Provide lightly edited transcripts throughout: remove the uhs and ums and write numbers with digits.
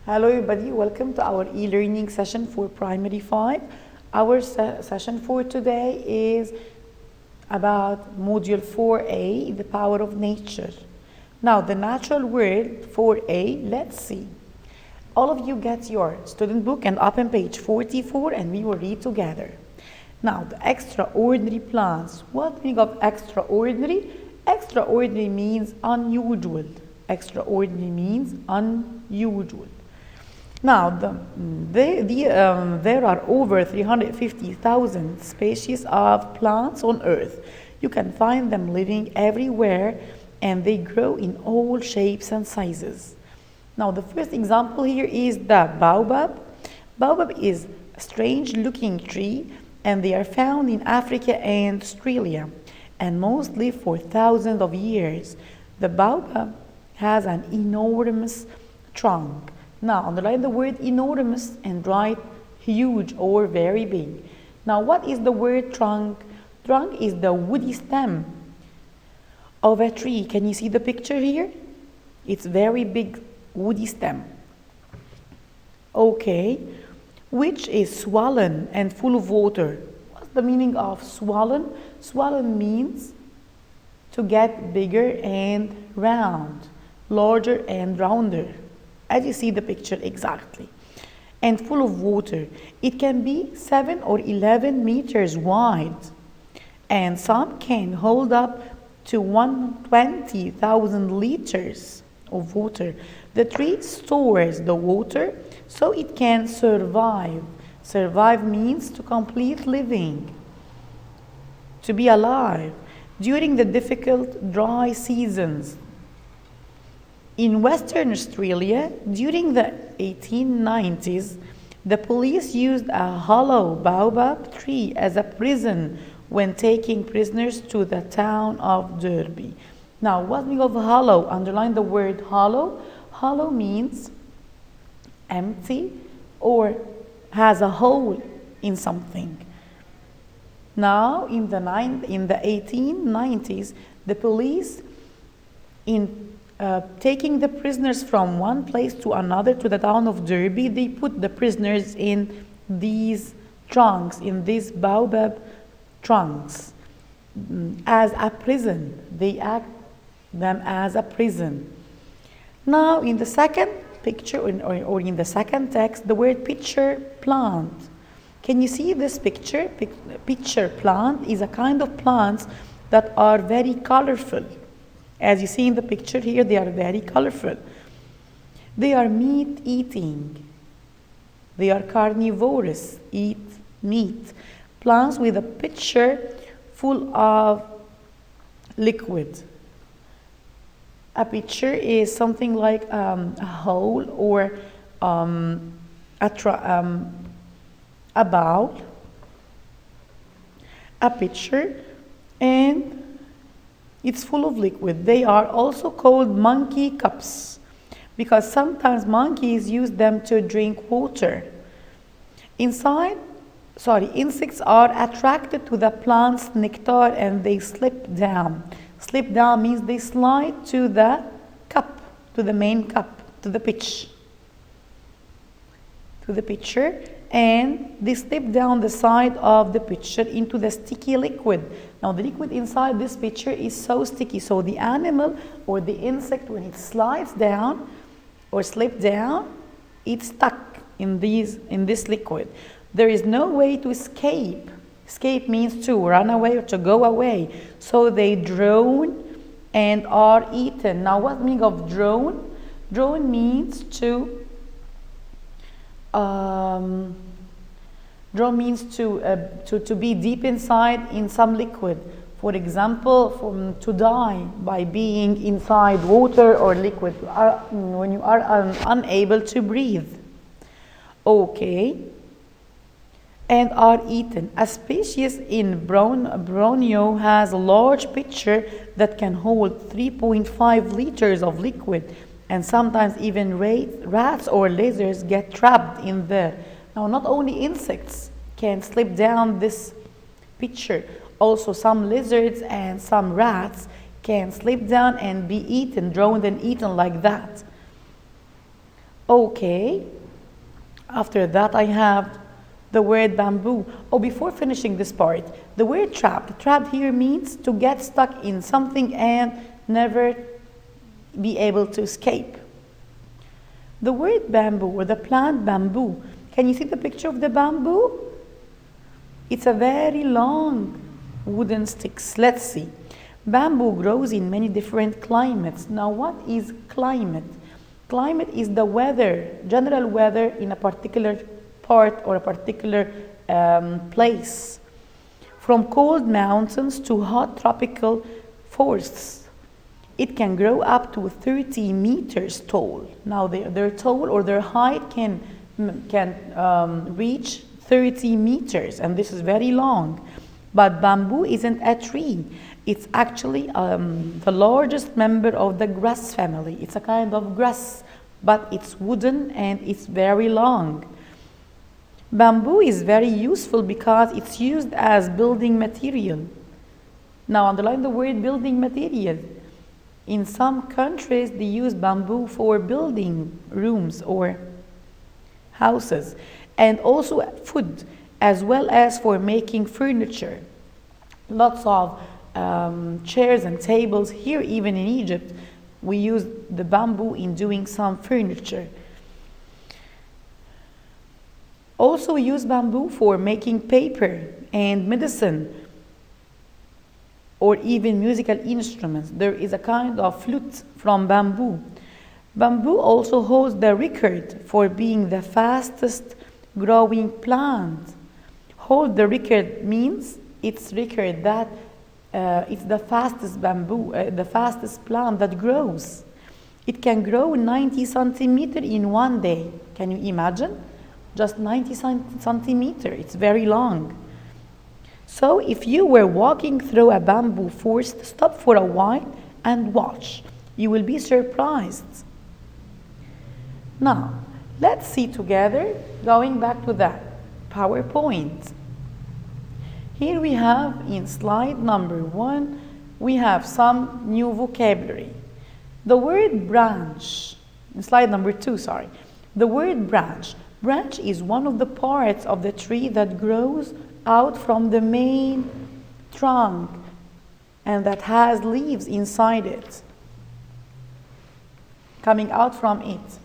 Hello everybody, welcome to our e-learning session for Primary 5. Our session for today is about Module 4A, the power of nature. Now the natural world 4A, let's see. All of you get your student book and open page 44 and we will read together. Now the extraordinary plants. What meaning of extraordinary? Extraordinary means unusual. Extraordinary means unusual. Now, there are over 350,000 species of plants on Earth. You can find them living everywhere and they grow in all shapes and sizes. Now, the first example here is the Baobab. Baobab is a strange-looking tree and they are found in Africa and Australia and most live for thousands of years. The Baobab has an enormous trunk. Now, underline the word enormous and write huge or very big. Now, what is the word trunk? Trunk is the woody stem of a tree. Can you see the picture here? It's very big woody stem. Okay, which is swollen and full of water. What's the meaning of swollen? Swollen means to get bigger and round, larger and rounder. As you see the picture exactly, and full of water. It can be 7 or 11 meters wide, and some can hold up to 120,000 liters of water. The tree stores the water so it can survive. Survive means to complete living, to be alive during the difficult dry seasons. In Western Australia, during the 1890s, the police used a hollow baobab tree as a prison when taking prisoners to the town of Derby. Now, what meaning of hollow? Underline the word hollow. Hollow means empty or has a hole in something. Now, in the 1890s, the police taking the prisoners from one place to another to the town of Derby, they put the prisoners in these trunks, in these baobab trunks, as a prison. They act them as a prison. Now, in the second picture, or in the second text, the word pitcher plant. Can you see this picture? Pitcher plant is a kind of plants that are very colorful. As you see in the picture here, they are very colorful. They are meat-eating. They are carnivorous, eat meat. Plants with a pitcher full of liquid. A pitcher is something like a hole or a bowl. A pitcher, and it's full of liquid. They are also called monkey cups because sometimes monkeys use them to drink water. Insects are attracted to the plant's nectar and they slip down. Slip down means they slide to the cup, to the main cup, to the pitcher, and they slip down the side of the pitcher into the sticky liquid. Now the liquid inside this pitcher is so sticky, so the animal or the insect, when it slides down or slips down, it's stuck in this liquid. There is no way to escape. Escape means to run away or to go away. So they drown and are eaten. Now what meaning of drown? Drown means to be deep inside in some liquid. For example, to die by being inside water or liquid when you are unable to breathe. Okay. And are eaten. A species in Borneo has a large pitcher that can hold 3.5 liters of liquid, and sometimes even rats or lizards get trapped in there. Now, not only insects can slip down this pitcher, also some lizards and some rats can slip down and be eaten, drowned and eaten like that. Okay, after that I have the word bamboo. Oh, before finishing this part, the word trapped. Trapped here means to get stuck in something and never be able to escape. The word bamboo or the plant bamboo. Can you see the picture of the bamboo? It's a very long wooden sticks. Let's see. Bamboo grows in many different climates. Now, what is climate? Climate is the weather, general weather in a particular part or a particular place. From cold mountains to hot tropical forests. It can grow up to 30 meters tall. Now, their tall or their height can reach 30 meters, and this is very long. But bamboo isn't a tree. It's actually the largest member of the grass family. It's a kind of grass, but it's wooden and it's very long. Bamboo is very useful because it's used as building material. Now, underline the word building material. In some countries, they use bamboo for building rooms or houses, and also food, as well as for making furniture. Lots of chairs and tables here, even in Egypt, we use the bamboo in doing some furniture. Also, we use bamboo for making paper and medicine, or even musical instruments. There is a kind of flute from bamboo. Bamboo also holds the record for being the fastest growing plant. Hold the record means it's record that it's the fastest bamboo, the fastest plant that grows. It can grow 90 centimeters in one day. Can you imagine? Just 90 centimeters. It's very long. So if you were walking through a bamboo forest, stop for a while and watch. You will be surprised. Now, let's see together, going back to that PowerPoint. Here we have in slide number 1, we have some new vocabulary. The word branch, in slide number 2, sorry. The word branch. Branch is one of the parts of the tree that grows out from the main trunk and that has leaves inside it, coming out from it.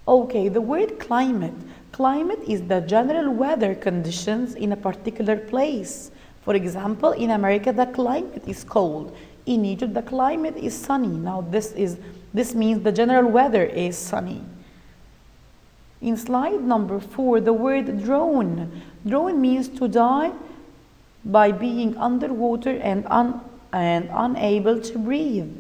Okay, the word climate. Climate is the general weather conditions in a particular place. For example, in America, the climate is cold. In Egypt, the climate is sunny. Now, this means the general weather is sunny. In slide number 4, the word drone. Drone means to die by being underwater and unable to breathe.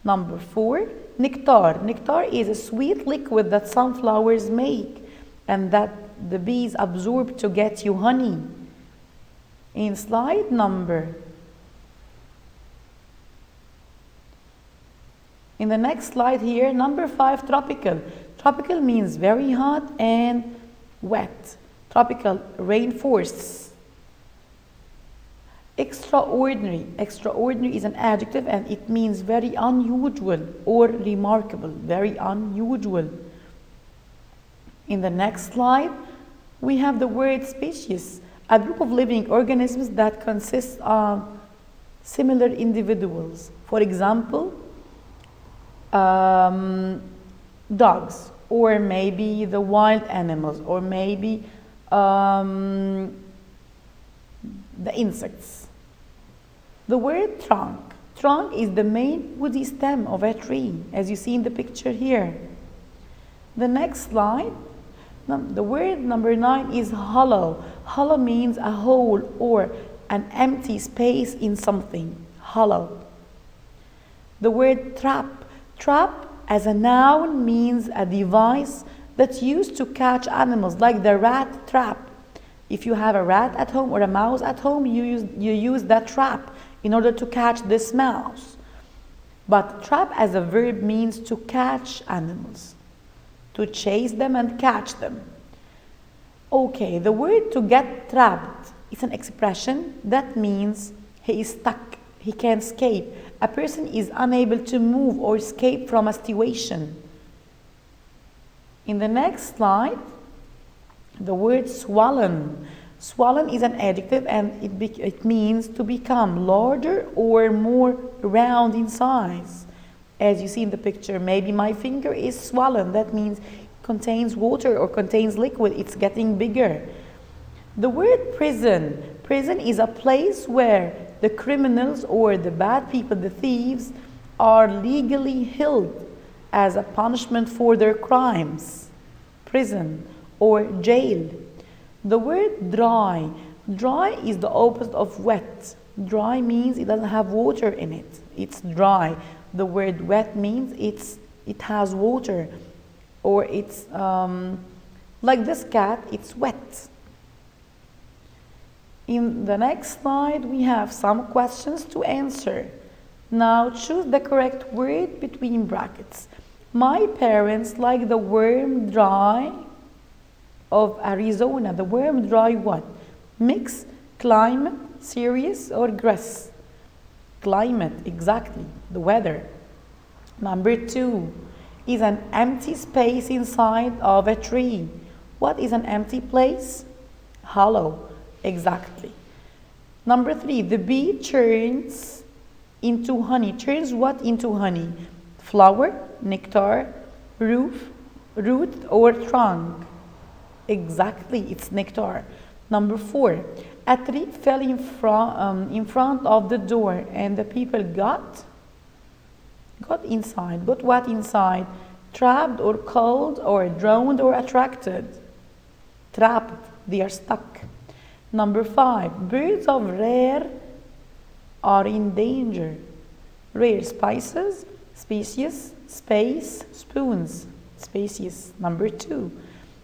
Number 4, nectar. Nectar is a sweet liquid that some flowers make and that the bees absorb to get you honey. In slide in the next slide here, number 5, tropical. Tropical means very hot and wet. Tropical rainforests. Extraordinary. Extraordinary is an adjective and it means very unusual or remarkable. Very unusual. In the next slide, we have the word species. A group of living organisms that consists of similar individuals. For example, dogs, or maybe the wild animals, or maybe the insects. The word trunk. Trunk is the main woody stem of a tree, as you see in the picture here. The next slide, the word number 9 is hollow. Hollow means a hole or an empty space in something. Hollow. The word trap. Trap as a noun means a device that's used to catch animals, like the rat trap. If you have a rat at home or a mouse at home, you use that trap in order to catch this mouse. But trap as a verb means to catch animals, to chase them and catch them. Okay, the word to get trapped is an expression that means he is stuck, he can't escape. A person is unable to move or escape from a situation. In the next slide, the word swollen. Swollen is an adjective and it means to become larger or more round in size. As you see in the picture, maybe my finger is swollen. That means it contains water or contains liquid. It's getting bigger. The word prison. Prison is a place where the criminals or the bad people, the thieves, are legally held as a punishment for their crimes. Prison or jail. The word dry. Dry is the opposite of wet. Dry means it doesn't have water in it. It's dry. The word wet means it has water, or it's like this cat, it's wet. In the next slide, we have some questions to answer. Now choose the correct word between brackets. My parents like the warm dry of Arizona. The warm dry what? Mix, climate, serious, or grass? Climate, exactly, the weather. Number 2 is an empty space inside of a tree. What is an empty place? Hollow, exactly. Number 3, the bee turns into honey. Turns what into honey? Flower, nectar, root, or trunk? Exactly, it's nectar. Number 4, a tree fell in front of the door and the people got inside. Got what inside? Trapped or cold or drowned or attracted? Trapped, they are stuck. Number 5, birds of rare are in danger. Rare, species, space, spoons, species. Number 2.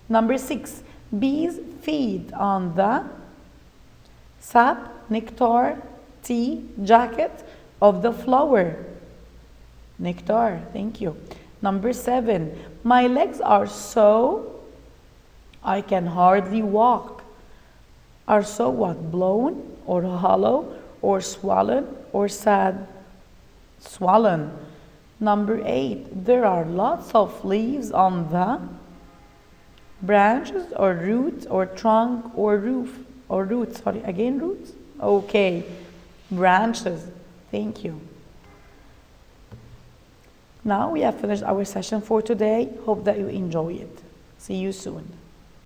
Number 6, bees feed on the sap, nectar, tea, jacket of the flower. Nectar, thank you. Number 7, my legs are so I can hardly walk. Are so what? Blown or hollow or swollen or sad? Swollen. Number 8, there are lots of leaves on the branches or roots or trunk or roof or roots. Sorry, again roots? Okay, branches. Thank you. Now we have finished our session for today. Hope that you enjoy it. See you soon.